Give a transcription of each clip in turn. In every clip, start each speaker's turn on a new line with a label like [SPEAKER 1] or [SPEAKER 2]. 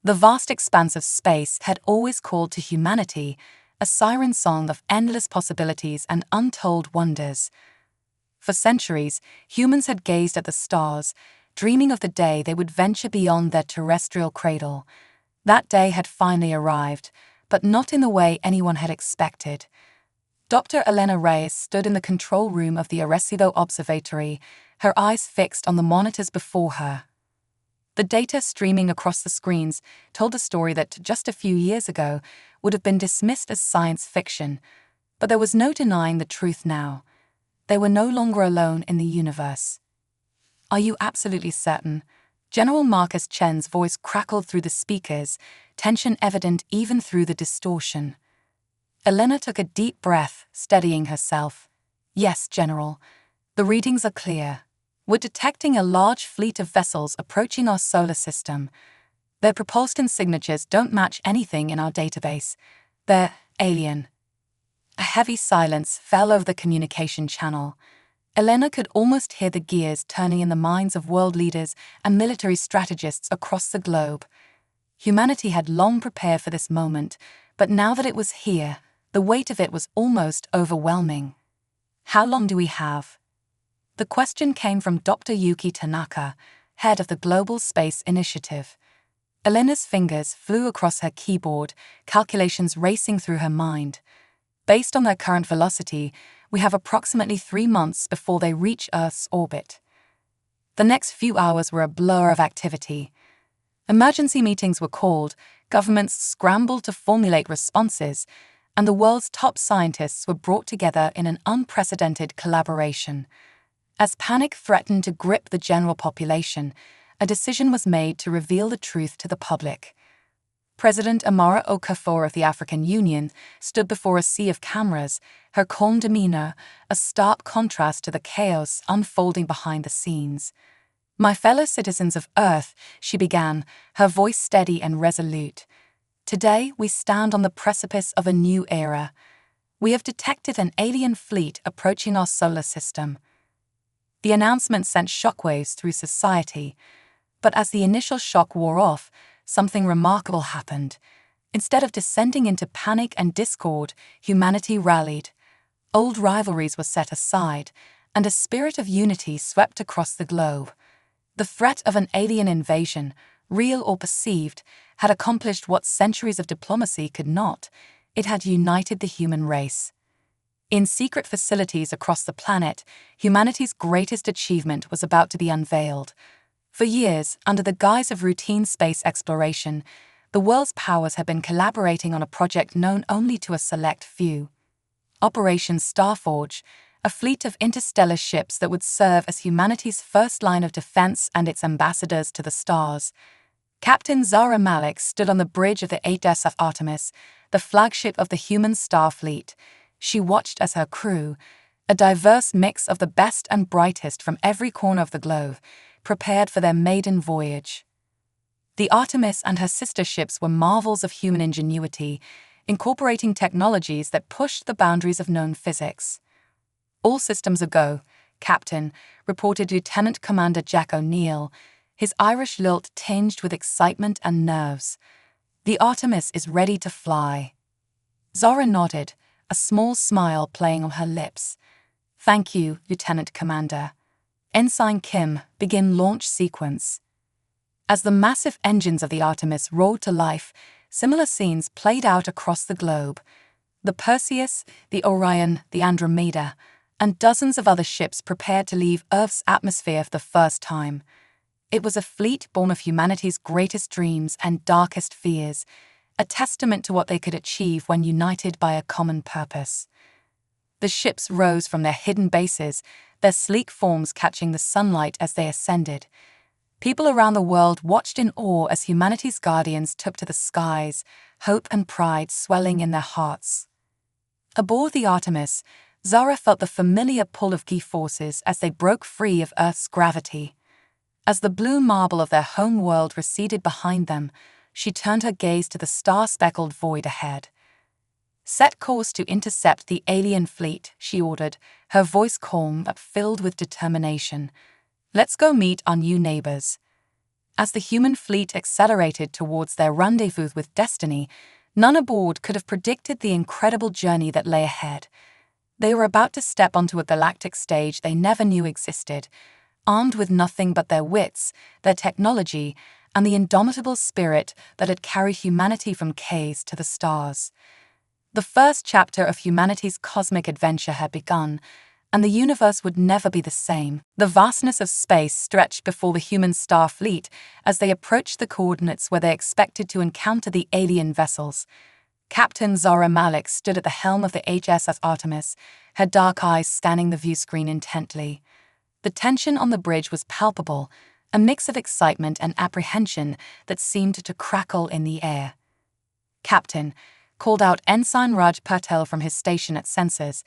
[SPEAKER 1] The vast expanse of space had always called to humanity a siren song of endless possibilities and untold wonders. For centuries, humans had gazed at the stars, dreaming of the day they would venture beyond their terrestrial cradle. That day had finally arrived, but not in the way anyone had expected. Dr. Elena Vega stood in the control room of the Arecibo Observatory, her eyes fixed on the monitors before her. The data streaming across the screens told a story that just a few years ago would have been dismissed as science fiction, but there was no denying the truth now. They were no longer alone in the universe. "Are you absolutely certain?" General Marcus Chen's voice crackled through the speakers, tension evident even through the distortion. Elena took a deep breath, steadying herself. "Yes, General. The readings are clear. We're detecting a large fleet of vessels approaching our solar system. Their propulsion signatures don't match anything in our database. They're alien." A heavy silence fell over the communication channel. Elena could almost hear the gears turning in the minds of world leaders and military strategists across the globe. Humanity had long prepared for this moment, but now that it was here, the weight of it was almost overwhelming. "How long do we have?" The question came from Dr. Yuki Tanaka, head of the Global Space Initiative. Elena's fingers flew across her keyboard, calculations racing through her mind. "Based on their current velocity, we have approximately 3 months before they reach Earth's orbit." The next few hours were a blur of activity. Emergency meetings were called, governments scrambled to formulate responses, and the world's top scientists were brought together in an unprecedented collaboration. As panic threatened to grip the general population, a decision was made to reveal the truth to the public. President Amara Okafor of the African Union stood before a sea of cameras, her calm demeanor a stark contrast to the chaos unfolding behind the scenes. "My fellow citizens of Earth," she began, her voice steady and resolute. "Today we stand on the precipice of a new era. We have detected an alien fleet approaching our solar system." The announcement sent shockwaves through society, but as the initial shock wore off, something remarkable happened. Instead of descending into panic and discord, humanity rallied. Old rivalries were set aside, and a spirit of unity swept across the globe. The threat of an alien invasion, real or perceived, had accomplished what centuries of diplomacy could not. It had united the human race. In secret facilities across the planet, humanity's greatest achievement was about to be unveiled. For years, under the guise of routine space exploration, the world's powers had been collaborating on a project known only to a select few. Operation Starforge, a fleet of interstellar ships that would serve as humanity's first line of defense and its ambassadors to the stars. Captain Zara Malik stood on the bridge of the HFY Artemis, the flagship of the human star fleet. She watched as her crew, a diverse mix of the best and brightest from every corner of the globe, prepared for their maiden voyage. The Artemis and her sister ships were marvels of human ingenuity, incorporating technologies that pushed the boundaries of known physics. "All systems a go," Captain, reported Lieutenant Commander Jack O'Neill, his Irish lilt tinged with excitement and nerves. "The Artemis is ready to fly." Zara nodded, a small smile playing on her lips. "Thank you, Lieutenant Commander." Ensign Kim, begin launch sequence. As the massive engines of the Artemis roared to life, similar scenes played out across the globe. The Perseus, the Orion, the Andromeda, and dozens of other ships prepared to leave Earth's atmosphere for the first time. It was a fleet born of humanity's greatest dreams and darkest fears, a testament to what they could achieve when united by a common purpose. The ships rose from their hidden bases, their sleek forms catching the sunlight as they ascended. People around the world watched in awe as humanity's guardians took to the skies, hope and pride swelling in their hearts. Aboard the Artemis, Zara felt the familiar pull of key forces as they broke free of Earth's gravity. As the blue marble of their home world receded behind them, she turned her gaze to the star-speckled void ahead. "Set course to intercept the alien fleet," she ordered, her voice calm but filled with determination. "Let's go meet our new neighbors." As the human fleet accelerated towards their rendezvous with destiny, none aboard could have predicted the incredible journey that lay ahead. They were about to step onto a galactic stage they never knew existed, armed with nothing but their wits, their technology, and the indomitable spirit that had carried humanity from caves to the stars. The first chapter of humanity's cosmic adventure had begun, and the universe would never be the same. The vastness of space stretched before the human star fleet as they approached the coordinates where they expected to encounter the alien vessels. Captain Zara Malik stood at the helm of the HSS Artemis, her dark eyes scanning the viewscreen intently. The tension on the bridge was palpable, a mix of excitement and apprehension that seemed to crackle in the air. "Captain," called out Ensign Raj Patel from his station at sensors,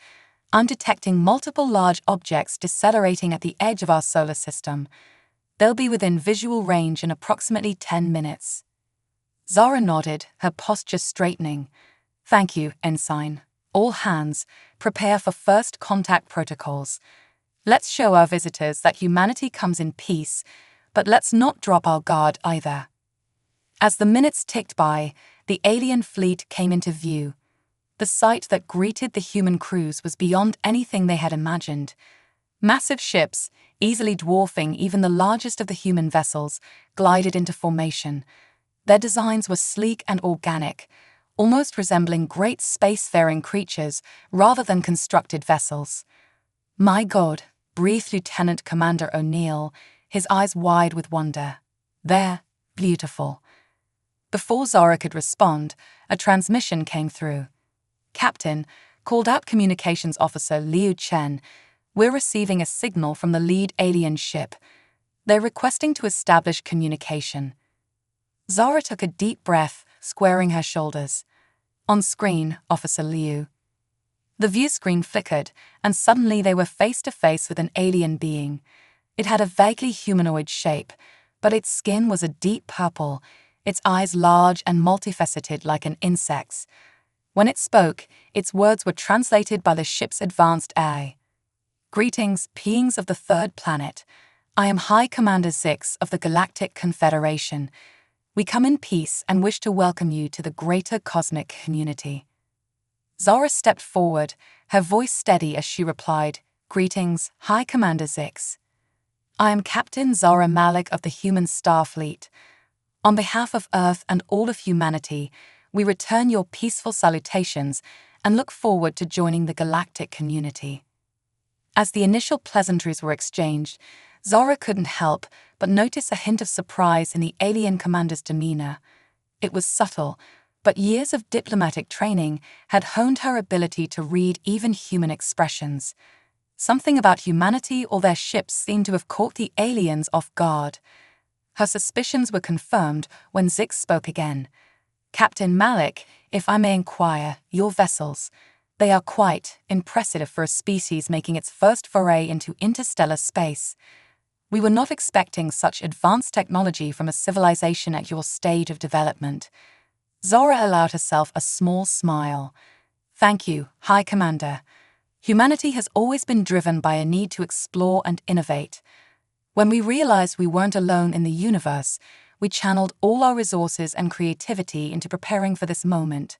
[SPEAKER 1] "I'm detecting multiple large objects decelerating at the edge of our solar system. They'll be within visual range in approximately 10 minutes. Zara nodded, her posture straightening. "Thank you, Ensign. All hands, prepare for first contact protocols. Let's show our visitors that humanity comes in peace, but let's not drop our guard either." As the minutes ticked by, the alien fleet came into view. The sight that greeted the human crews was beyond anything they had imagined. Massive ships, easily dwarfing even the largest of the human vessels, glided into formation. Their designs were sleek and organic, almost resembling great spacefaring creatures rather than constructed vessels. "My God," breathed Lieutenant Commander O'Neill, his eyes wide with wonder. "They're beautiful." Before Zara could respond, a transmission came through. "Captain," called out Communications Officer Liu Chen, "we're receiving a signal from the lead alien ship. They're requesting to establish communication." Zara took a deep breath, squaring her shoulders. "On screen, Officer Liu." The view screen flickered, and suddenly they were face to face with an alien being. It had a vaguely humanoid shape, but its skin was a deep purple, its eyes large and multifaceted like an insect's. When it spoke, its words were translated by the ship's advanced AI. "Greetings, beings of the third planet. I am High Commander Zix of the Galactic Confederation. We come in peace and wish to welcome you to the greater cosmic community." Zara stepped forward, her voice steady as she replied, "Greetings, High Commander Zix. I am Captain Zara Malik of the Human Starfleet. On behalf of Earth and all of humanity, we return your peaceful salutations and look forward to joining the galactic community." As the initial pleasantries were exchanged, Zara couldn't help but notice a hint of surprise in the alien commander's demeanor. It was subtle, but years of diplomatic training had honed her ability to read even human expressions. Something about humanity or their ships seemed to have caught the aliens off guard. Her suspicions were confirmed when Zix spoke again. "Captain Malik, if I may inquire, your vessels, they are quite impressive for a species making its first foray into interstellar space. We were not expecting such advanced technology from a civilization at your stage of development." Zara allowed herself a small smile. "Thank you, High Commander. Humanity has always been driven by a need to explore and innovate. When we realized we weren't alone in the universe, we channeled all our resources and creativity into preparing for this moment."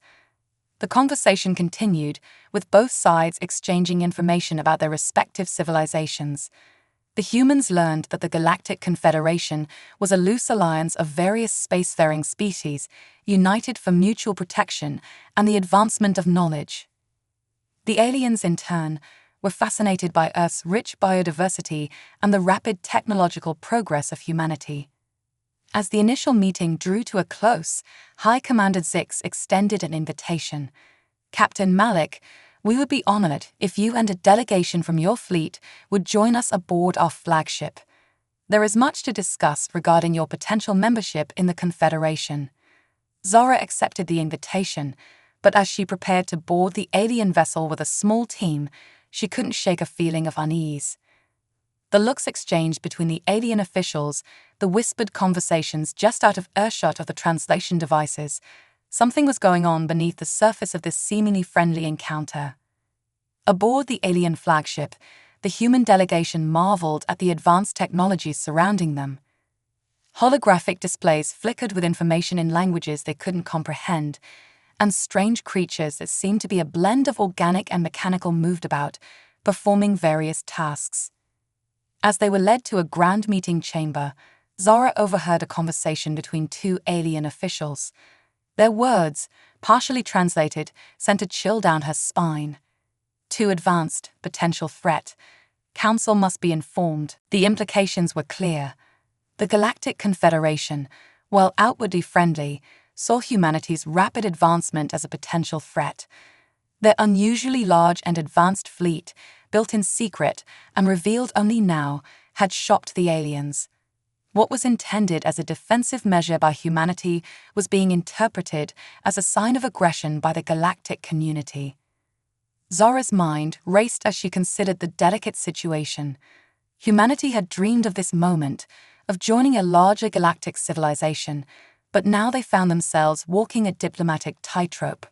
[SPEAKER 1] The conversation continued, with both sides exchanging information about their respective civilizations. The humans learned that the Galactic Confederation was a loose alliance of various spacefaring species, united for mutual protection and the advancement of knowledge. The aliens, in turn, were fascinated by Earth's rich biodiversity and the rapid technological progress of humanity. As the initial meeting drew to a close, High Commander Zix extended an invitation. "Captain Malik, we would be honored if you and a delegation from your fleet would join us aboard our flagship. There is much to discuss regarding your potential membership in the Confederation." Zara accepted the invitation, but as she prepared to board the alien vessel with a small team, she couldn't shake a feeling of unease. The looks exchanged between the alien officials, the whispered conversations just out of earshot of the translation devices, something was going on beneath the surface of this seemingly friendly encounter. Aboard the alien flagship, the human delegation marveled at the advanced technologies surrounding them. Holographic displays flickered with information in languages they couldn't comprehend, and strange creatures that seemed to be a blend of organic and mechanical moved about, performing various tasks. As they were led to a grand meeting chamber, Zara overheard a conversation between two alien officials. Their words, partially translated, sent a chill down her spine. Too advanced, potential threat. Council must be informed. The implications were clear. The Galactic Confederation, while outwardly friendly, saw humanity's rapid advancement as a potential threat. Their unusually large and advanced fleet, built in secret and revealed only now, had shocked the aliens. What was intended as a defensive measure by humanity was being interpreted as a sign of aggression by the galactic community. Zara's mind raced as she considered the delicate situation. Humanity had dreamed of this moment, of joining a larger galactic civilization, but now they found themselves walking a diplomatic tightrope.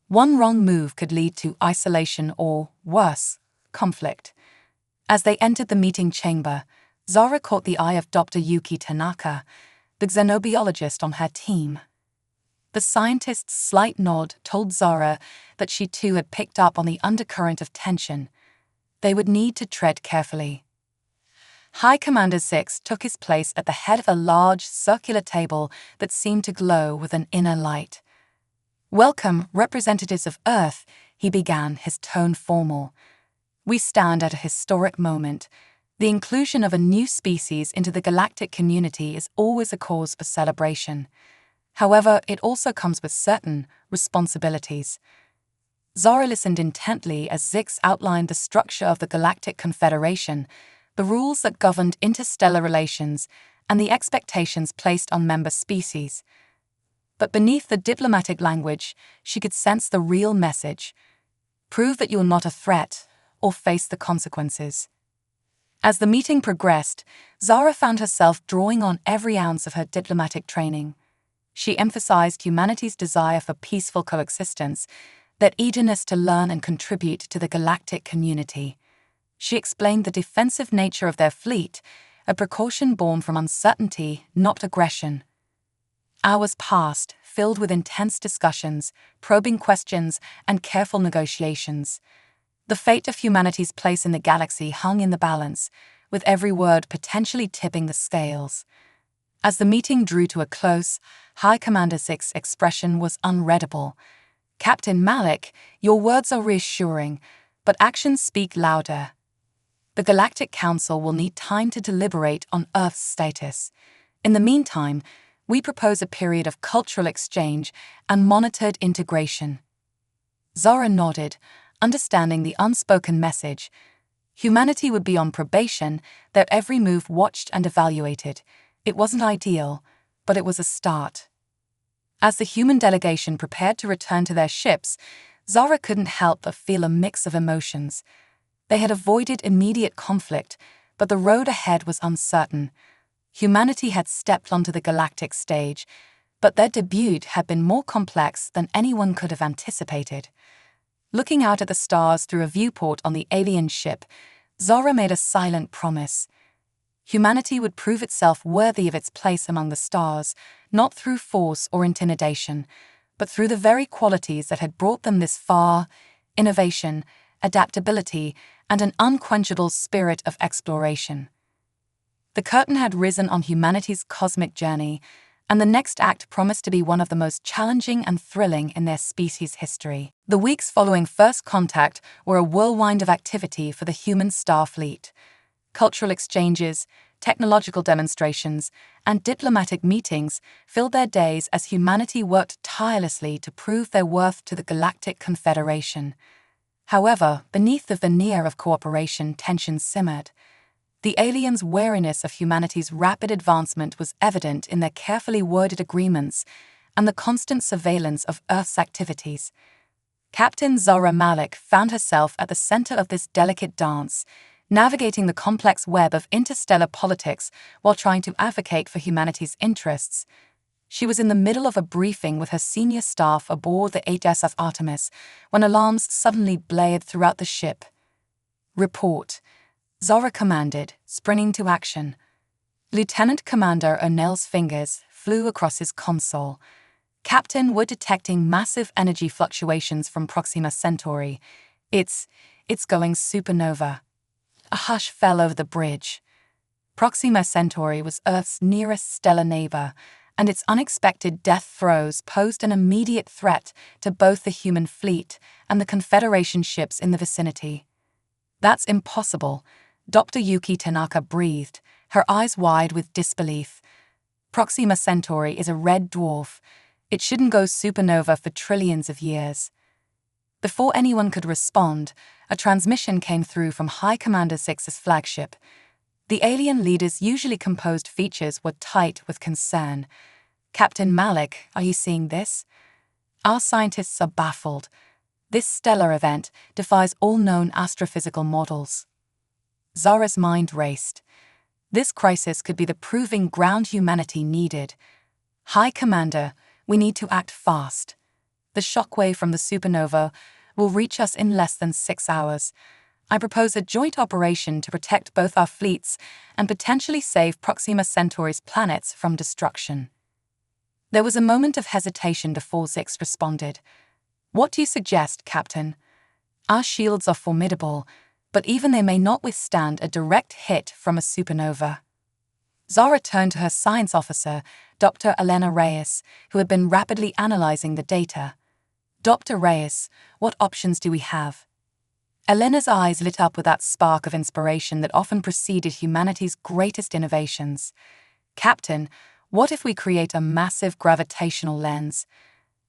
[SPEAKER 1] One wrong move could lead to isolation or, worse, conflict. As they entered the meeting chamber, Zara caught the eye of Dr. Yuki Tanaka, the xenobiologist on her team. The scientist's slight nod told Zara that she too had picked up on the undercurrent of tension. They would need to tread carefully. High Commander Six took his place at the head of a large, circular table that seemed to glow with an inner light. "Welcome, representatives of Earth," he began, his tone formal. "We stand at a historic moment. The inclusion of a new species into the galactic community is always a cause for celebration. However, it also comes with certain responsibilities." Zara listened intently as Zix outlined the structure of the Galactic Confederation, the rules that governed interstellar relations, and the expectations placed on member species. But beneath the diplomatic language, she could sense the real message. Prove that you're not a threat, or face the consequences. As the meeting progressed, Zara found herself drawing on every ounce of her diplomatic training. She emphasized humanity's desire for peaceful coexistence, their eagerness to learn and contribute to the galactic community. She explained the defensive nature of their fleet, a precaution born from uncertainty, not aggression. Hours passed, filled with intense discussions, probing questions, and careful negotiations. The fate of humanity's place in the galaxy hung in the balance, with every word potentially tipping the scales. As the meeting drew to a close, High Commander Six's expression was unreadable. "Captain Malik, your words are reassuring, but actions speak louder. The Galactic Council will need time to deliberate on Earth's status. In the meantime, we propose a period of cultural exchange and monitored integration." Zara nodded, understanding the unspoken message. Humanity would be on probation, their every move watched and evaluated. It wasn't ideal, but it was a start. As the human delegation prepared to return to their ships, Zara couldn't help but feel a mix of emotions. They had avoided immediate conflict, but the road ahead was uncertain. Humanity had stepped onto the galactic stage, but their debut had been more complex than anyone could have anticipated. Looking out at the stars through a viewport on the alien ship, Zara made a silent promise. Humanity would prove itself worthy of its place among the stars, not through force or intimidation, but through the very qualities that had brought them this far: innovation, adaptability, and an unquenchable spirit of exploration. The curtain had risen on humanity's cosmic journey, and the next act promised to be one of the most challenging and thrilling in their species' history. The weeks following first contact were a whirlwind of activity for the human star fleet. Cultural exchanges, technological demonstrations, and diplomatic meetings filled their days as humanity worked tirelessly to prove their worth to the Galactic Confederation. However, beneath the veneer of cooperation, tensions simmered. The aliens' wariness of humanity's rapid advancement was evident in their carefully worded agreements and the constant surveillance of Earth's activities. Captain Zara Malik found herself at the center of this delicate dance, navigating the complex web of interstellar politics while trying to advocate for humanity's interests. She was in the middle of a briefing with her senior staff aboard the HFY Artemis when alarms suddenly blared throughout the ship. "Report," Zara commanded, springing to action. Lieutenant Commander O'Neill's fingers flew across his console. Captain, we're detecting massive energy fluctuations from Proxima Centauri. It's going supernova. A hush fell over the bridge. Proxima Centauri was Earth's nearest stellar neighbor, and its unexpected death throes posed an immediate threat to both the human fleet and the Confederation ships in the vicinity. That's impossible, Dr. Yuki Tanaka breathed, her eyes wide with disbelief. Proxima Centauri is a red dwarf. It shouldn't go supernova for trillions of years. Before anyone could respond, a transmission came through from High Commander 6's flagship. The alien leader's usually composed features were tight with concern. Captain Malik, are you seeing this? Our scientists are baffled. This stellar event defies all known astrophysical models. Zara's mind raced. This crisis could be the proving ground humanity needed. High Commander, we need to act fast. The shockwave from the supernova will reach us in less than 6 hours. I propose a joint operation to protect both our fleets and potentially save Proxima Centauri's planets from destruction. There was a moment of hesitation before Zix responded. What do you suggest, Captain? Our shields are formidable, but even they may not withstand a direct hit from a supernova. Zara turned to her science officer, Dr. Elena Reyes, who had been rapidly analyzing the data. Dr. Reyes, what options do we have? Elena's eyes lit up with that spark of inspiration that often preceded humanity's greatest innovations. Captain, what if we create a massive gravitational lens?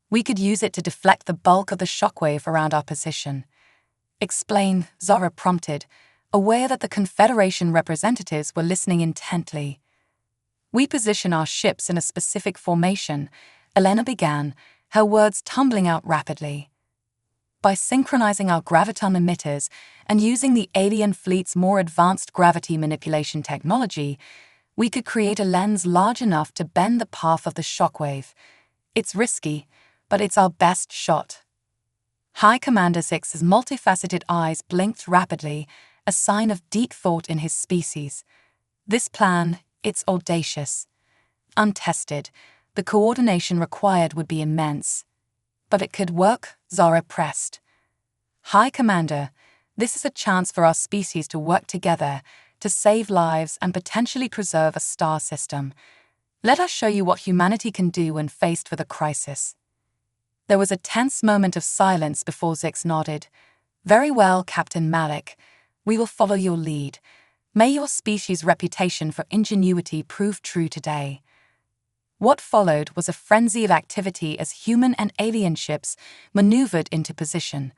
[SPEAKER 1] We could use it to deflect the bulk of the shockwave around our position. Explain, Zara prompted, aware that the Confederation representatives were listening intently. We position our ships in a specific formation, Elena began, her words tumbling out rapidly. By synchronizing our graviton emitters and using the alien fleet's more advanced gravity manipulation technology, we could create a lens large enough to bend the path of the shockwave. It's risky, but it's our best shot. High Commander 6's multifaceted eyes blinked rapidly, a sign of deep thought in his species. This plan, it's audacious. Untested, the coordination required would be immense. But it could work, Zara pressed. High Commander, this is a chance for our species to work together, to save lives and potentially preserve a star system. Let us show you what humanity can do when faced with a crisis. There was a tense moment of silence before Zix nodded. Very well, Captain Malik. We will follow your lead. May your species' reputation for ingenuity prove true today. What followed was a frenzy of activity as human and alien ships maneuvered into position.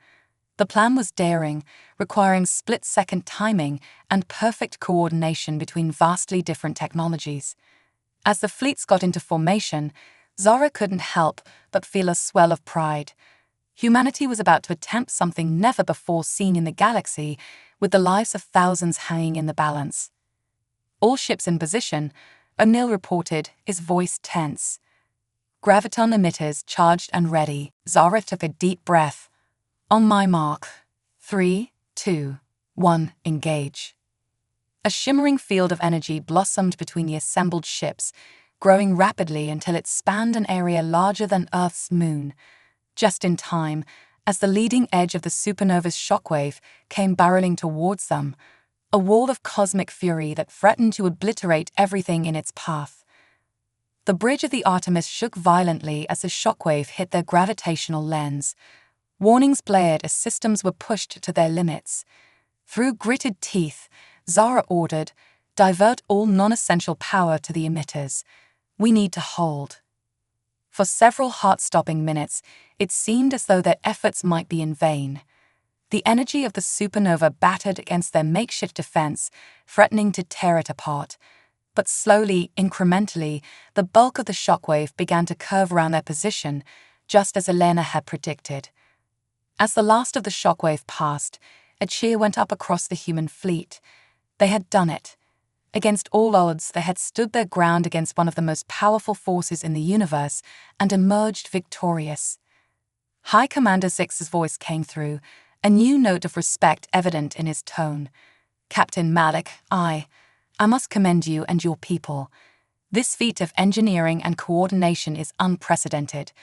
[SPEAKER 1] The plan was daring, requiring split-second timing and perfect coordination between vastly different technologies. As the fleets got into formation, Zara couldn't help but feel a swell of pride. Humanity was about to attempt something never before seen in the galaxy, with the lives of thousands hanging in the balance. All ships in position, O'Neill reported, his voice tense. Graviton emitters charged and ready. Zara took a deep breath. On my mark. 3, 2, 1, engage. A shimmering field of energy blossomed between the assembled ships, growing rapidly until it spanned an area larger than Earth's moon. Just in time, as the leading edge of the supernova's shockwave came barreling towards them, a wall of cosmic fury that threatened to obliterate everything in its path. The bridge of the Artemis shook violently as the shockwave hit their gravitational lens. Warnings blared as systems were pushed to their limits. Through gritted teeth, Zara ordered, divert all non-essential power to the emitters. We need to hold. For several heart-stopping minutes, it seemed as though their efforts might be in vain. The energy of the supernova battered against their makeshift defense, threatening to tear it apart. But slowly, incrementally, the bulk of the shockwave began to curve around their position, just as Elena had predicted. As the last of the shockwave passed, a cheer went up across the human fleet. They had done it. Against all odds, they had stood their ground against one of the most powerful forces in the universe and emerged victorious. High Commander 6's voice came through, a new note of respect evident in his tone. Captain Malik, I I must commend you and your people. This feat of engineering and coordination is unprecedented.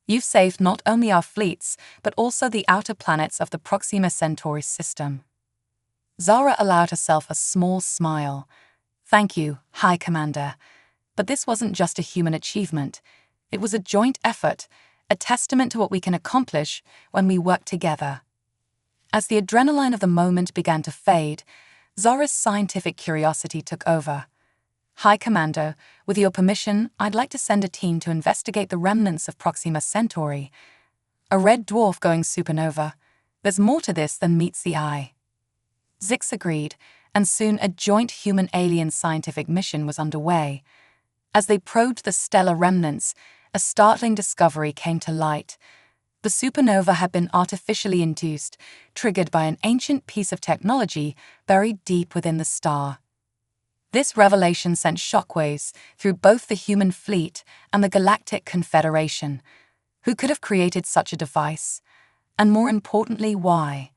[SPEAKER 1] You've saved not only our fleets, but also the outer planets of the Proxima Centauri system. Zara allowed herself a small smile. Thank you, High Commander. But this wasn't just a human achievement. It was a joint effort, a testament to what we can accomplish when we work together. As the adrenaline of the moment began to fade, Zara's scientific curiosity took over. High Commander, with your permission, I'd like to send a team to investigate the remnants of Proxima Centauri. A red dwarf going supernova. There's more to this than meets the eye. Zix agreed, and soon a joint human-alien scientific mission was underway. As they probed the stellar remnants, a startling discovery came to light. The supernova had been artificially induced, triggered by an ancient piece of technology buried deep within the star. This revelation sent shockwaves through both the human fleet and the Galactic Confederation. Who could have created such a device? And more importantly, why?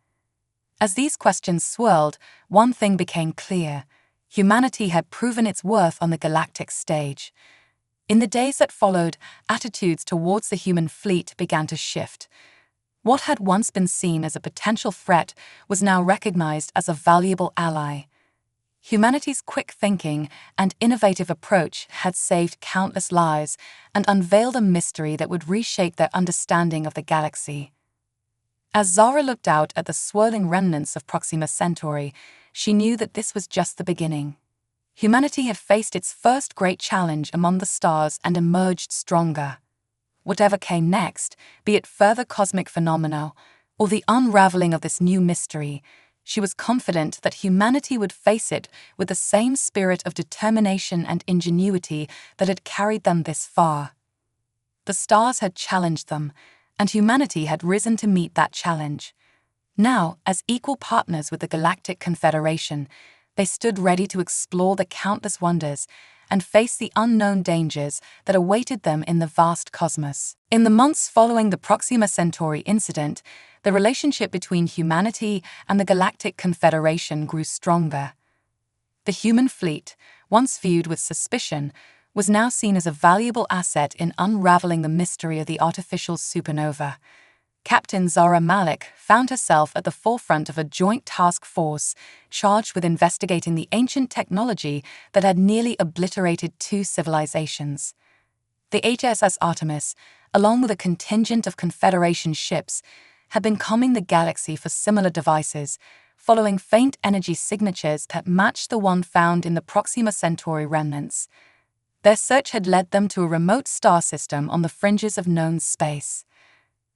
[SPEAKER 1] As these questions swirled, one thing became clear. Humanity had proven its worth on the galactic stage. In the days that followed, attitudes towards the human fleet began to shift. What had once been seen as a potential threat was now recognized as a valuable ally. Humanity's quick thinking and innovative approach had saved countless lives and unveiled a mystery that would reshape their understanding of the galaxy. As Zara looked out at the swirling remnants of Proxima Centauri, she knew that this was just the beginning. Humanity had faced its first great challenge among the stars and emerged stronger. Whatever came next, be it further cosmic phenomena or the unraveling of this new mystery, she was confident that humanity would face it with the same spirit of determination and ingenuity that had carried them this far. The stars had challenged them, and humanity had risen to meet that challenge. Now, as equal partners with the Galactic Confederation, they stood ready to explore the countless wonders and face the unknown dangers that awaited them in the vast cosmos. In the months following the Proxima Centauri incident, the relationship between humanity and the Galactic Confederation grew stronger. The human fleet, once viewed with suspicion, was now seen as a valuable asset in unraveling the mystery of the artificial supernova. Captain Zara Malik found herself at the forefront of a joint task force charged with investigating the ancient technology that had nearly obliterated two civilizations. The HSS Artemis, along with a contingent of Confederation ships, had been combing the galaxy for similar devices, following faint energy signatures that matched the one found in the Proxima Centauri remnants. Their search had led them to a remote star system on the fringes of known space.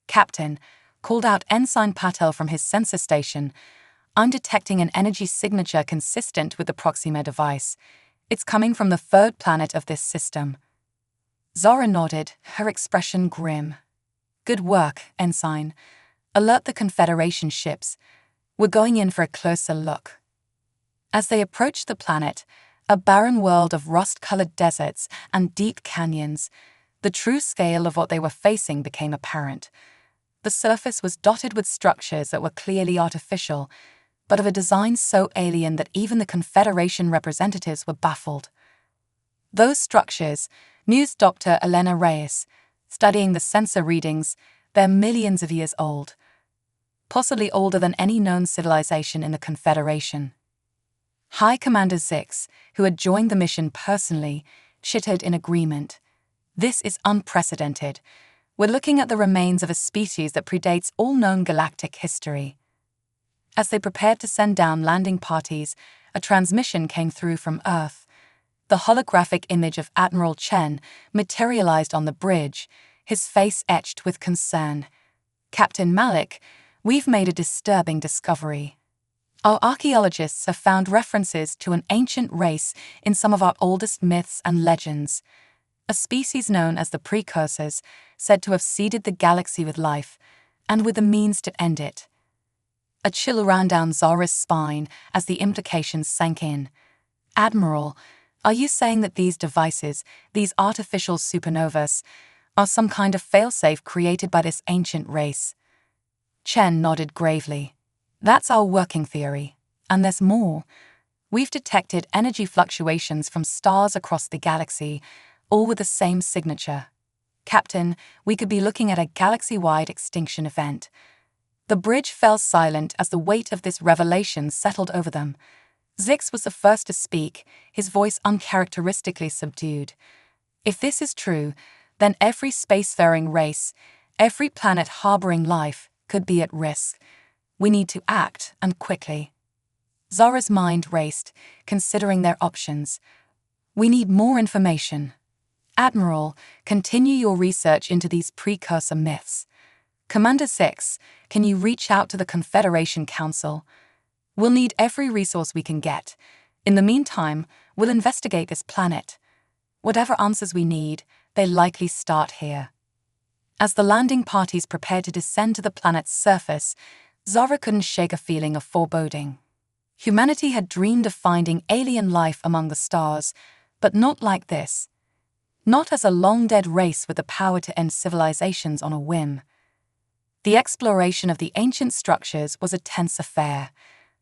[SPEAKER 1] Captain, called out Ensign Patel from his sensor station, I'm detecting an energy signature consistent with the Proxima device. It's coming from the third planet of this system. Zara nodded, her expression grim. Good work, Ensign. Alert the Confederation ships. We're going in for a closer look. As they approached the planet, a barren world of rust-colored deserts and deep canyons, the true scale of what they were facing became apparent. The surface was dotted with structures that were clearly artificial, but of a design so alien that even the Confederation representatives were baffled. Those structures, mused Dr. Elena Reyes, studying the sensor readings, they're millions of years old, possibly older than any known civilization in the Confederation. High Commander Zix, who had joined the mission personally, chittered in agreement. This is unprecedented. We're looking at the remains of a species that predates all known galactic history. As they prepared to send down landing parties, a transmission came through from Earth. The holographic image of Admiral Chen materialized on the bridge, his face etched with concern. Captain Malik, we've made a disturbing discovery. Our archaeologists have found references to an ancient race in some of our oldest myths and legends. A species known as the Precursors, said to have seeded the galaxy with life, and with the means to end it. A chill ran down Zara's spine as the implications sank in. Admiral, are you saying that these devices, these artificial supernovas, are some kind of failsafe created by this ancient race? Chen nodded gravely. That's our working theory. And there's more. We've detected energy fluctuations from stars across the galaxy, all with the same signature. Captain, we could be looking at a galaxy-wide extinction event. The bridge fell silent as the weight of this revelation settled over them. Zix was the first to speak, his voice uncharacteristically subdued. If this is true, then every spacefaring race, every planet harboring life, could be at risk. We need to act, and quickly. Zara's mind raced, considering their options. We need more information. Admiral, continue your research into these precursor myths. Commander Zix, can you reach out to the Confederation Council? We'll need every resource we can get. In the meantime, we'll investigate this planet. Whatever answers we need, they likely start here. As the landing parties prepared to descend to the planet's surface, Zara couldn't shake a feeling of foreboding. Humanity had dreamed of finding alien life among the stars, but not like this. Not as a long-dead race with the power to end civilizations on a whim. The exploration of the ancient structures was a tense affair.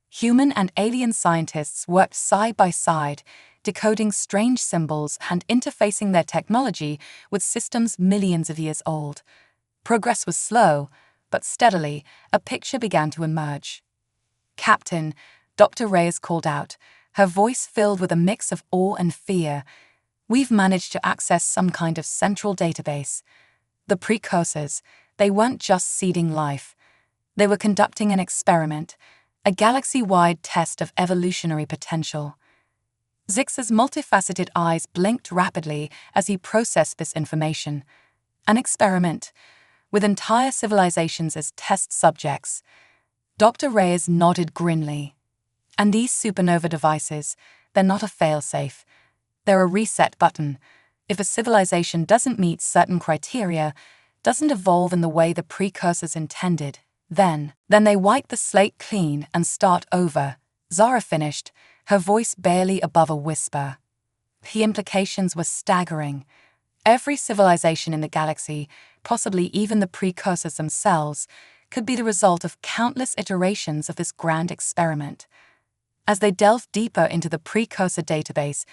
[SPEAKER 1] Human and alien scientists worked side by side, decoding strange symbols and interfacing their technology with systems millions of years old. Progress was slow, but steadily, a picture began to emerge. Captain, Dr. Reyes called out, her voice filled with a mix of awe and fear. We've managed to access some kind of central database. The precursors, they weren't just seeding life. They were conducting an experiment, a galaxy-wide test of evolutionary potential. Zix's multifaceted eyes blinked rapidly as he processed this information. An experiment, with entire civilizations as test subjects. Dr. Reyes nodded grimly. And these supernova devices, they're not a failsafe. They're a reset button. If a civilization doesn't meet certain criteria, doesn't evolve in the way the precursors intended, then they wipe the slate clean and start over. Zara finished, her voice barely above a whisper. The implications were staggering. Every civilization in the galaxy, possibly even the precursors themselves, could be the result of countless iterations of this grand experiment. As they delved deeper into the precursor database,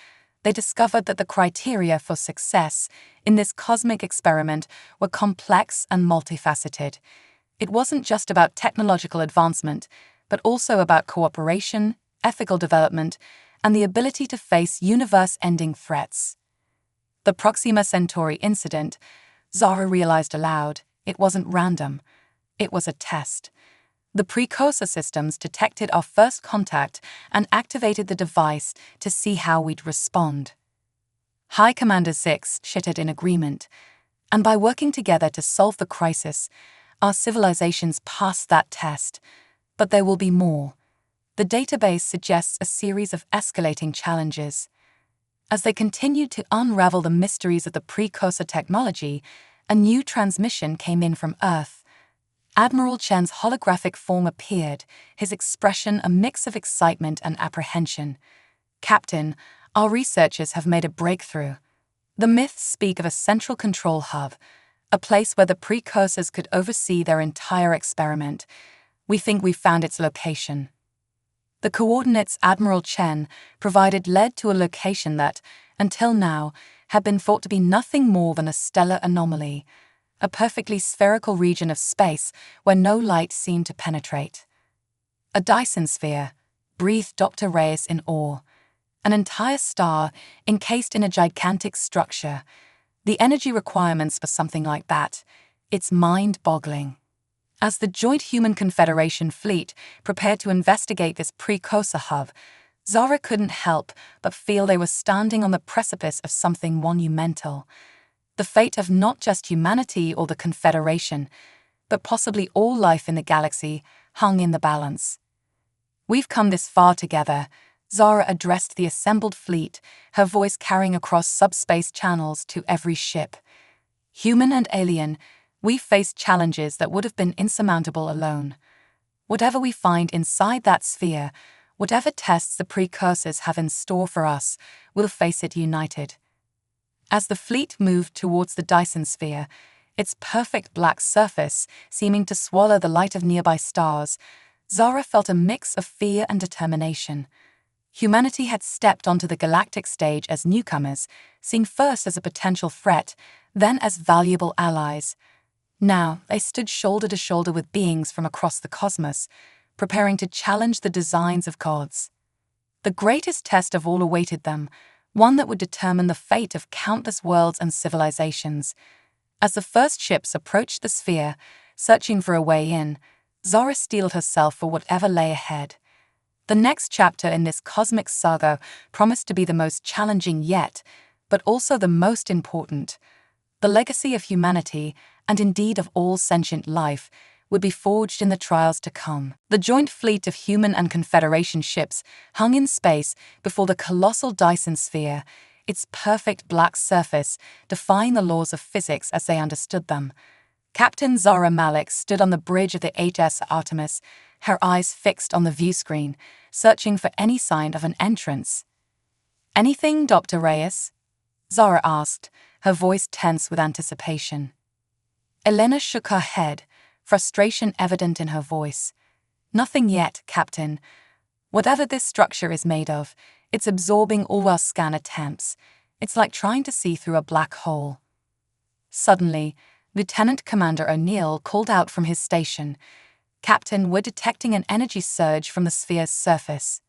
[SPEAKER 1] they discovered that the criteria for success in this cosmic experiment were complex and multifaceted. It wasn't just about technological advancement, but also about cooperation, ethical development, and the ability to face universe-ending threats. The Proxima Centauri incident, Zara realized aloud, it wasn't random. It was a test. The precursor systems detected our first contact and activated the device to see how we'd respond. High Commander Zix chittered in agreement, and by working together to solve the crisis, our civilizations passed that test. But there will be more. The database suggests a series of escalating challenges. As they continued to unravel the mysteries of the precursor technology, a new transmission came in from Earth. Admiral Chen's holographic form appeared, his expression a mix of excitement and apprehension. Captain, our researchers have made a breakthrough. The myths speak of a central control hub, a place where the precursors could oversee their entire experiment. We think we've found its location. The coordinates Admiral Chen provided led to a location that, until now, had been thought to be nothing more than a stellar anomaly, a perfectly spherical region of space where no light seemed to penetrate. A Dyson sphere, breathed Dr. Reyes in awe. An entire star encased in a gigantic structure. The energy requirements for something like that, it's mind-boggling. As the Joint Human Confederation fleet prepared to investigate this precursor hub, Zara couldn't help but feel they were standing on the precipice of something monumental. The fate of not just humanity or the Confederation, but possibly all life in the galaxy, hung in the balance. We've come this far together, Zara addressed the assembled fleet, her voice carrying across subspace channels to every ship. Human and alien, we've faced challenges that would have been insurmountable alone. Whatever we find inside that sphere, whatever tests the precursors have in store for us, we'll face it united. As the fleet moved towards the Dyson sphere, its perfect black surface seeming to swallow the light of nearby stars, Zara felt a mix of fear and determination. Humanity had stepped onto the galactic stage as newcomers, seen first as a potential threat, then as valuable allies. Now, they stood shoulder to shoulder with beings from across the cosmos, preparing to challenge the designs of gods. The greatest test of all awaited them, one that would determine the fate of countless worlds and civilizations. As the first ships approached the sphere, searching for a way in, Zara steeled herself for whatever lay ahead. The next chapter in this cosmic saga promised to be the most challenging yet, but also the most important. The legacy of humanity, and indeed of all sentient life, would be forged in the trials to come. The joint fleet of human and Confederation ships hung in space before the colossal Dyson sphere, its perfect black surface defying the laws of physics as they understood them. Captain Zara Malik stood on the bridge of the HS Artemis, her eyes fixed on the viewscreen, searching for any sign of an entrance. "Anything, Dr. Reyes?" Zara asked, her voice tense with anticipation. Elena shook her head, frustration evident in her voice. "Nothing yet, Captain. Whatever this structure is made of, it's absorbing all our scan attempts. It's like trying to see through a black hole." Suddenly, Lieutenant Commander O'Neill called out from his station, "Captain, we're detecting an energy surge from the sphere's surface."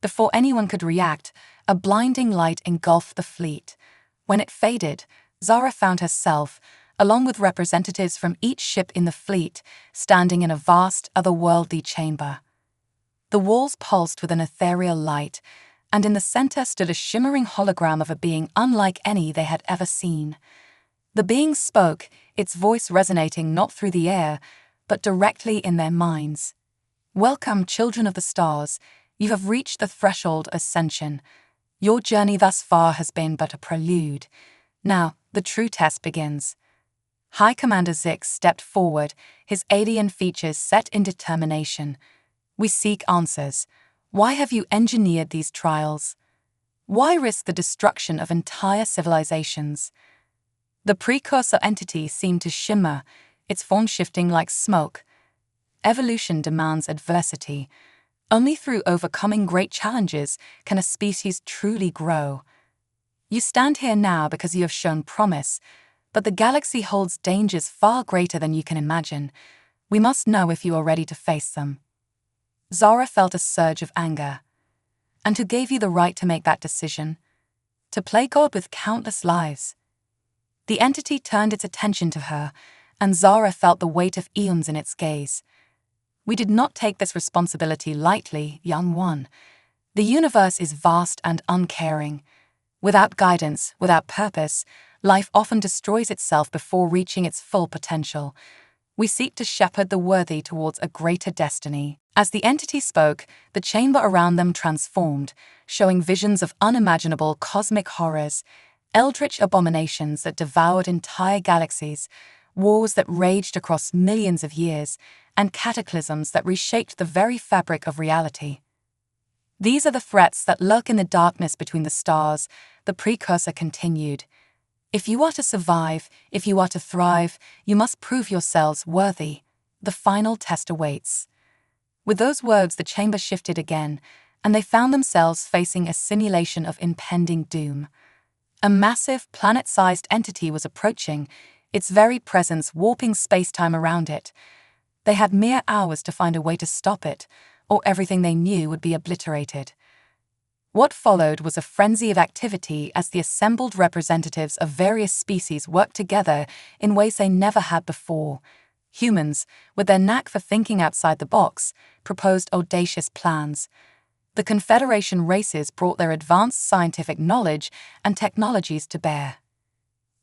[SPEAKER 1] Before anyone could react, a blinding light engulfed the fleet. When it faded, Zara found herself, along with representatives from each ship in the fleet, standing in a vast, otherworldly chamber. The walls pulsed with an ethereal light, and in the center stood a shimmering hologram of a being unlike any they had ever seen. The being spoke, its voice resonating not through the air, but directly in their minds. "Welcome, children of the stars. You have reached the threshold of ascension. Your journey thus far has been but a prelude. Now, the true test begins." High Commander Zix stepped forward, his alien features set in determination. "We seek answers. Why have you engineered these trials? Why risk the destruction of entire civilizations?" The precursor entity seemed to shimmer, its form shifting like smoke. "Evolution demands adversity. Only through overcoming great challenges can a species truly grow. You stand here now because you have shown promise, but the galaxy holds dangers far greater than you can imagine. We must know if you are ready to face them." Zara felt a surge of anger. "And who gave you the right to make that decision? To play God with countless lives?" The entity turned its attention to her, and Zara felt the weight of eons in its gaze. "We did not take this responsibility lightly, young one. The universe is vast and uncaring. Without guidance, without purpose, life often destroys itself before reaching its full potential. We seek to shepherd the worthy towards a greater destiny." As the entity spoke, the chamber around them transformed, showing visions of unimaginable cosmic horrors, eldritch abominations that devoured entire galaxies, wars that raged across millions of years, and cataclysms that reshaped the very fabric of reality. "These are the threats that lurk in the darkness between the stars," the precursor continued. "If you are to survive, if you are to thrive, you must prove yourselves worthy. The final test awaits." With those words, the chamber shifted again, and they found themselves facing a simulation of impending doom. A massive, planet-sized entity was approaching, its very presence warping space-time around it. They had mere hours to find a way to stop it, or everything they knew would be obliterated. What followed was a frenzy of activity as the assembled representatives of various species worked together in ways they never had before. Humans, with their knack for thinking outside the box, proposed audacious plans. The Confederation races brought their advanced scientific knowledge and technologies to bear.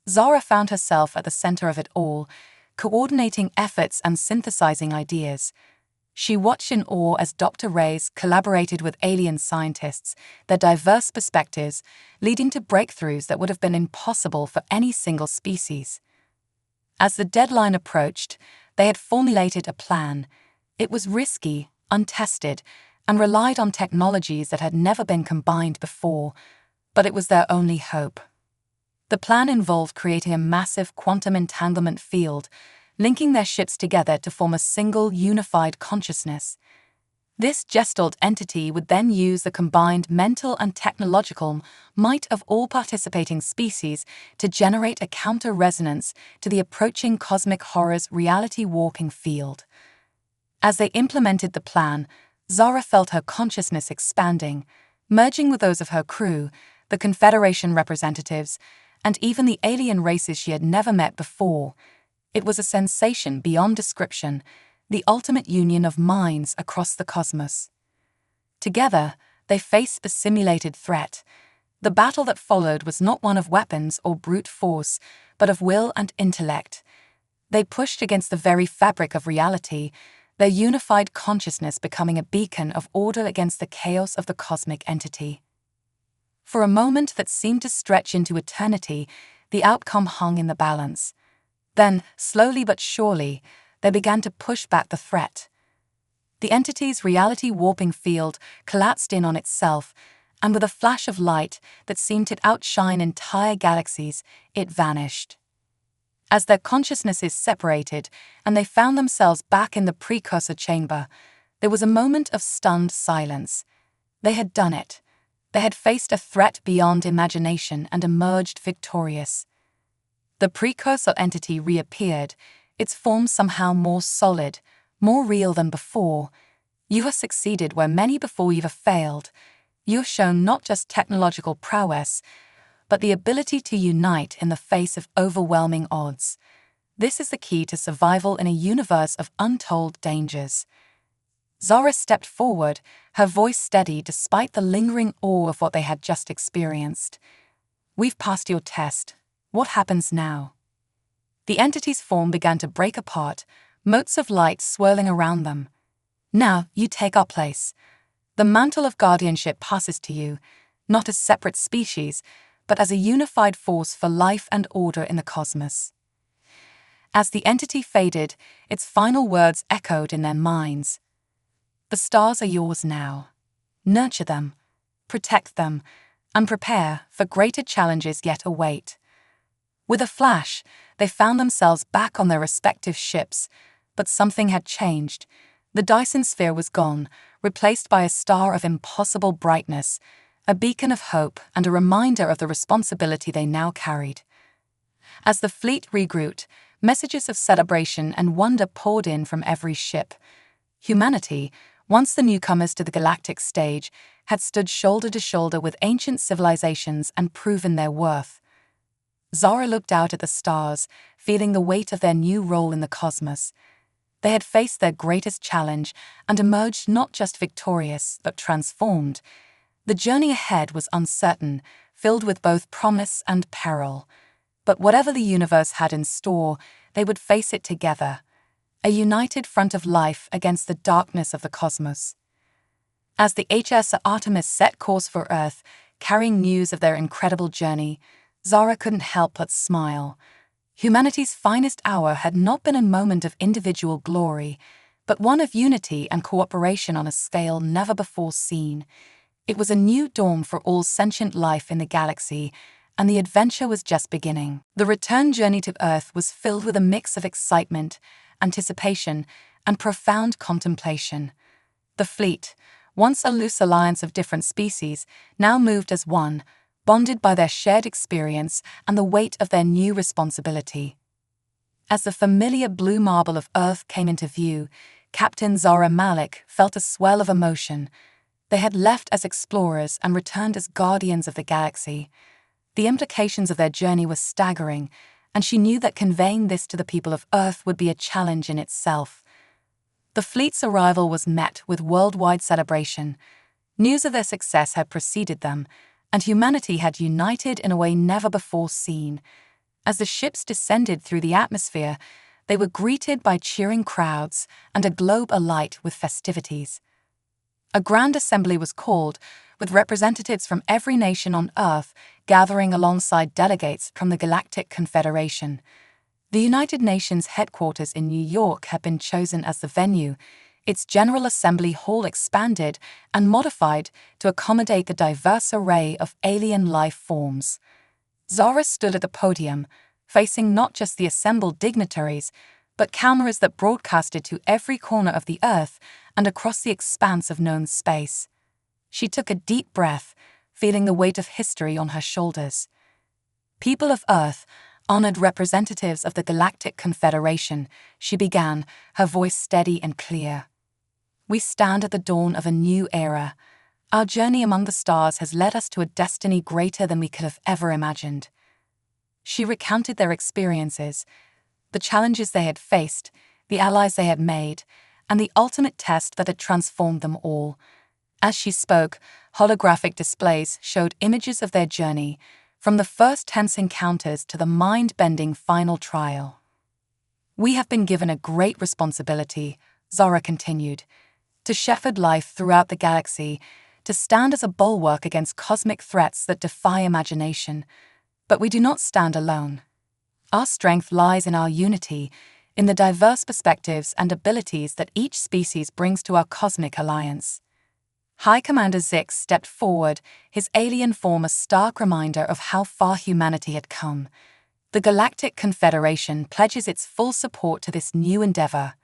[SPEAKER 1] Zara found herself at the center of it all, coordinating efforts and synthesizing ideas. She watched in awe as Dr. Reyes collaborated with alien scientists, their diverse perspectives leading to breakthroughs that would have been impossible for any single species. As the deadline approached, they had formulated a plan. It was risky, untested, and relied on technologies that had never been combined before, but it was their only hope. The plan involved creating a massive quantum entanglement field, linking their ships together to form a single unified consciousness. This gestalt entity would then use the combined mental and technological might of all participating species to generate a counter-resonance to the approaching cosmic horror's reality-warping field. As they implemented the plan, Zara felt her consciousness expanding, merging with those of her crew, the Confederation representatives, and even the alien races she had never met before. It was a sensation beyond description, the ultimate union of minds across the cosmos. Together, they faced the simulated threat. The battle that followed was not one of weapons or brute force, but of will and intellect. They pushed against the very fabric of reality, their unified consciousness becoming a beacon of order against the chaos of the cosmic entity. For a moment that seemed to stretch into eternity, the outcome hung in the balance. Then, slowly but surely, they began to push back the threat. The entity's reality-warping field collapsed in on itself, and with a flash of light that seemed to outshine entire galaxies, it vanished. As their consciousnesses separated and they found themselves back in the precursor chamber, there was a moment of stunned silence. They had done it. They had faced a threat beyond imagination and emerged victorious. The precursor entity reappeared, its form somehow more solid, more real than before. You have succeeded where many before you have failed. You have shown not just technological prowess, but the ability to unite in the face of overwhelming odds. This is the key to survival in a universe of untold dangers. Zara stepped forward, her voice steady despite the lingering awe of what they had just experienced. "We've passed your test. What happens now?" The entity's form began to break apart, motes of light swirling around them. "Now you take our place. The mantle of guardianship passes to you, not as separate species, but as a unified force for life and order in the cosmos." As the entity faded, its final words echoed in their minds. "The stars are yours now. Nurture them, protect them, and prepare for greater challenges yet await." With a flash, they found themselves back on their respective ships, but something had changed. The Dyson sphere was gone, replaced by a star of impossible brightness, a beacon of hope and a reminder of the responsibility they now carried. As the fleet regrouped, messages of celebration and wonder poured in from every ship. Humanity, once the newcomers to the galactic stage, had stood shoulder to shoulder with ancient civilizations and proven their worth. Zara looked out at the stars, feeling the weight of their new role in the cosmos. They had faced their greatest challenge and emerged not just victorious, but transformed. The journey ahead was uncertain, filled with both promise and peril. But whatever the universe had in store, they would face it together, a united front of life against the darkness of the cosmos. As the HMS Artemis set course for Earth, carrying news of their incredible journey, Zara couldn't help but smile. Humanity's finest hour had not been a moment of individual glory, but one of unity and cooperation on a scale never before seen. It was a new dawn for all sentient life in the galaxy, and the adventure was just beginning. The return journey to Earth was filled with a mix of excitement, anticipation, and profound contemplation. The fleet, once a loose alliance of different species, now moved as one, bonded by their shared experience and the weight of their new responsibility. As the familiar blue marble of Earth came into view, Captain Zara Malik felt a swell of emotion. They had left as explorers and returned as guardians of the galaxy. The implications of their journey were staggering, and she knew that conveying this to the people of Earth would be a challenge in itself. The fleet's arrival was met with worldwide celebration. News of their success had preceded them, and humanity had united in a way never before seen. As the ships descended through the atmosphere, they were greeted by cheering crowds and a globe alight with festivities. A grand assembly was called, with representatives from every nation on Earth gathering alongside delegates from the Galactic Confederation. The United Nations headquarters in New York had been chosen as the venue. Its General Assembly Hall expanded and modified to accommodate the diverse array of alien life forms. Zara stood at the podium, facing not just the assembled dignitaries, but cameras that broadcasted to every corner of the Earth and across the expanse of known space. She took a deep breath, feeling the weight of history on her shoulders. "People of Earth, honored representatives of the Galactic Confederation," she began, her voice steady and clear. "We stand at the dawn of a new era. Our journey among the stars has led us to a destiny greater than we could have ever imagined." She recounted their experiences, the challenges they had faced, the allies they had made, and the ultimate test that had transformed them all. As she spoke, holographic displays showed images of their journey, from the first tense encounters to the mind-bending final trial. "We have been given a great responsibility," Zara continued, "to shepherd life throughout the galaxy, to stand as a bulwark against cosmic threats that defy imagination. But we do not stand alone. Our strength lies in our unity, in the diverse perspectives and abilities that each species brings to our cosmic alliance." High Commander Zix stepped forward, his alien form a stark reminder of how far humanity had come. "The Galactic Confederation pledges its full support to this new endeavor.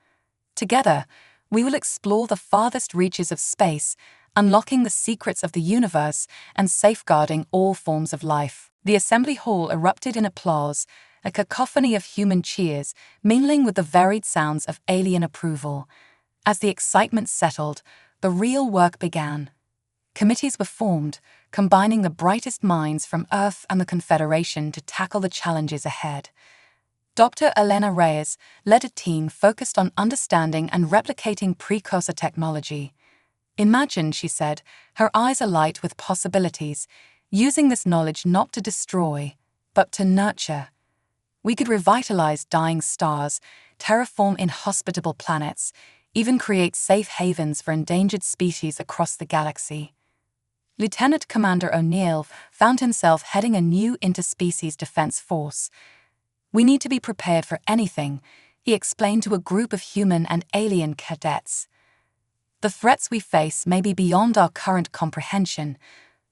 [SPEAKER 1] Together, we will explore the farthest reaches of space, unlocking the secrets of the universe and safeguarding all forms of life." The assembly hall erupted in applause, a cacophony of human cheers mingling with the varied sounds of alien approval. As the excitement settled, the real work began. Committees were formed, combining the brightest minds from Earth and the Confederation to tackle the challenges ahead. Dr. Elena Vega led a team focused on understanding and replicating precursor technology. "Imagine," she said, her eyes alight with possibilities, "using this knowledge not to destroy, but to nurture. We could revitalize dying stars, terraform inhospitable planets, even create safe havens for endangered species across the galaxy." Lieutenant Commander O'Neill found himself heading a new interspecies defense force. "We need to be prepared for anything," he explained to a group of human and alien cadets. "The threats we face may be beyond our current comprehension,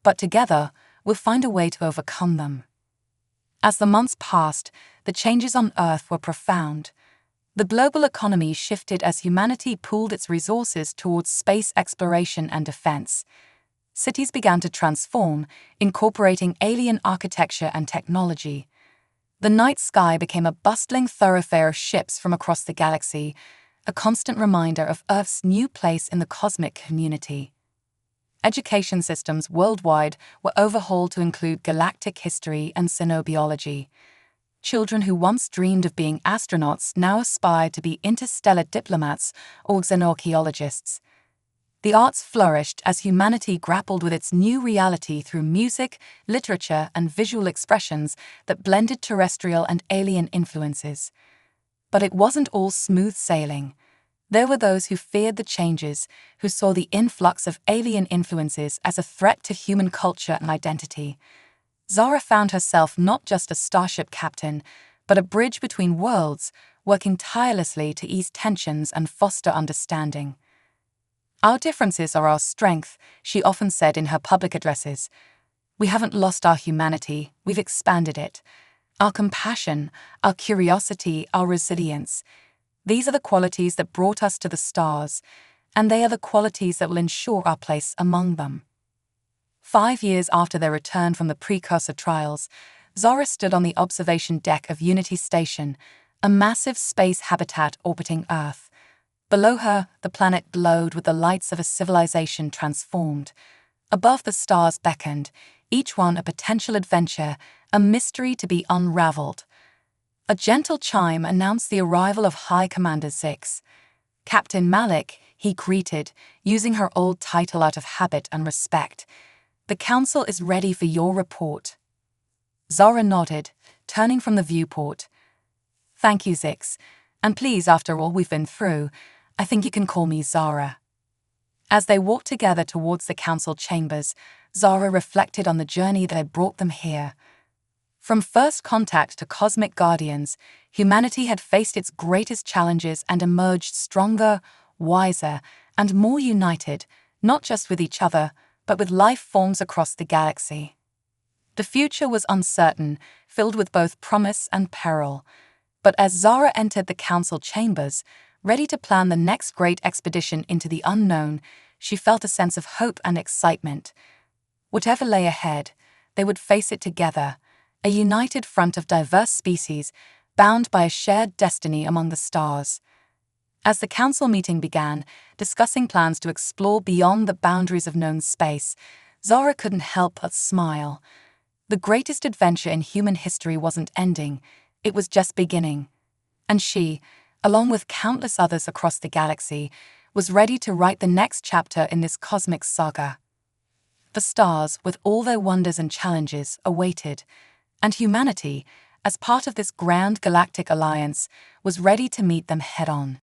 [SPEAKER 1] but together we'll find a way to overcome them." As the months passed, the changes on Earth were profound. The global economy shifted as humanity pooled its resources towards space exploration and defense. Cities began to transform, incorporating alien architecture and technology. The night sky became a bustling thoroughfare of ships from across the galaxy, a constant reminder of Earth's new place in the cosmic community. Education systems worldwide were overhauled to include galactic history and xenobiology. Children who once dreamed of being astronauts now aspired to be interstellar diplomats or xenoarchaeologists. The arts flourished as humanity grappled with its new reality through music, literature, and visual expressions that blended terrestrial and alien influences. But it wasn't all smooth sailing. There were those who feared the changes, who saw the influx of alien influences as a threat to human culture and identity. Zara found herself not just a starship captain, but a bridge between worlds, working tirelessly to ease tensions and foster understanding. "Our differences are our strength," she often said in her public addresses. "We haven't lost our humanity, we've expanded it. Our compassion, our curiosity, our resilience. These are the qualities that brought us to the stars, and they are the qualities that will ensure our place among them." 5 years after their return from the precursor trials, Zara stood on the observation deck of Unity Station, a massive space habitat orbiting Earth. Below her, the planet glowed with the lights of a civilization transformed. Above, the stars beckoned, each one a potential adventure, a mystery to be unraveled. A gentle chime announced the arrival of High Commander Zix. "Captain Malik," he greeted, using her old title out of habit and respect. "The Council is ready for your report." Zara nodded, turning from the viewport. "Thank you, Zix. And please, after all we've been through, I think you can call me Zara." As they walked together towards the council chambers, Zara reflected on the journey that had brought them here. From first contact to cosmic guardians, humanity had faced its greatest challenges and emerged stronger, wiser, and more united, not just with each other, but with life forms across the galaxy. The future was uncertain, filled with both promise and peril. But as Zara entered the council chambers, Ready to plan the next great expedition into the unknown, she felt a sense of hope and excitement. Whatever lay ahead, they would face it together, a united front of diverse species, bound by a shared destiny among the stars. As the council meeting began, discussing plans to explore beyond the boundaries of known space, Zara couldn't help but smile. The greatest adventure in human history wasn't ending, it was just beginning. And she, along with countless others across the galaxy, was ready to write the next chapter in this cosmic saga. The stars, with all their wonders and challenges, awaited, and humanity, as part of this grand galactic alliance, was ready to meet them head-on.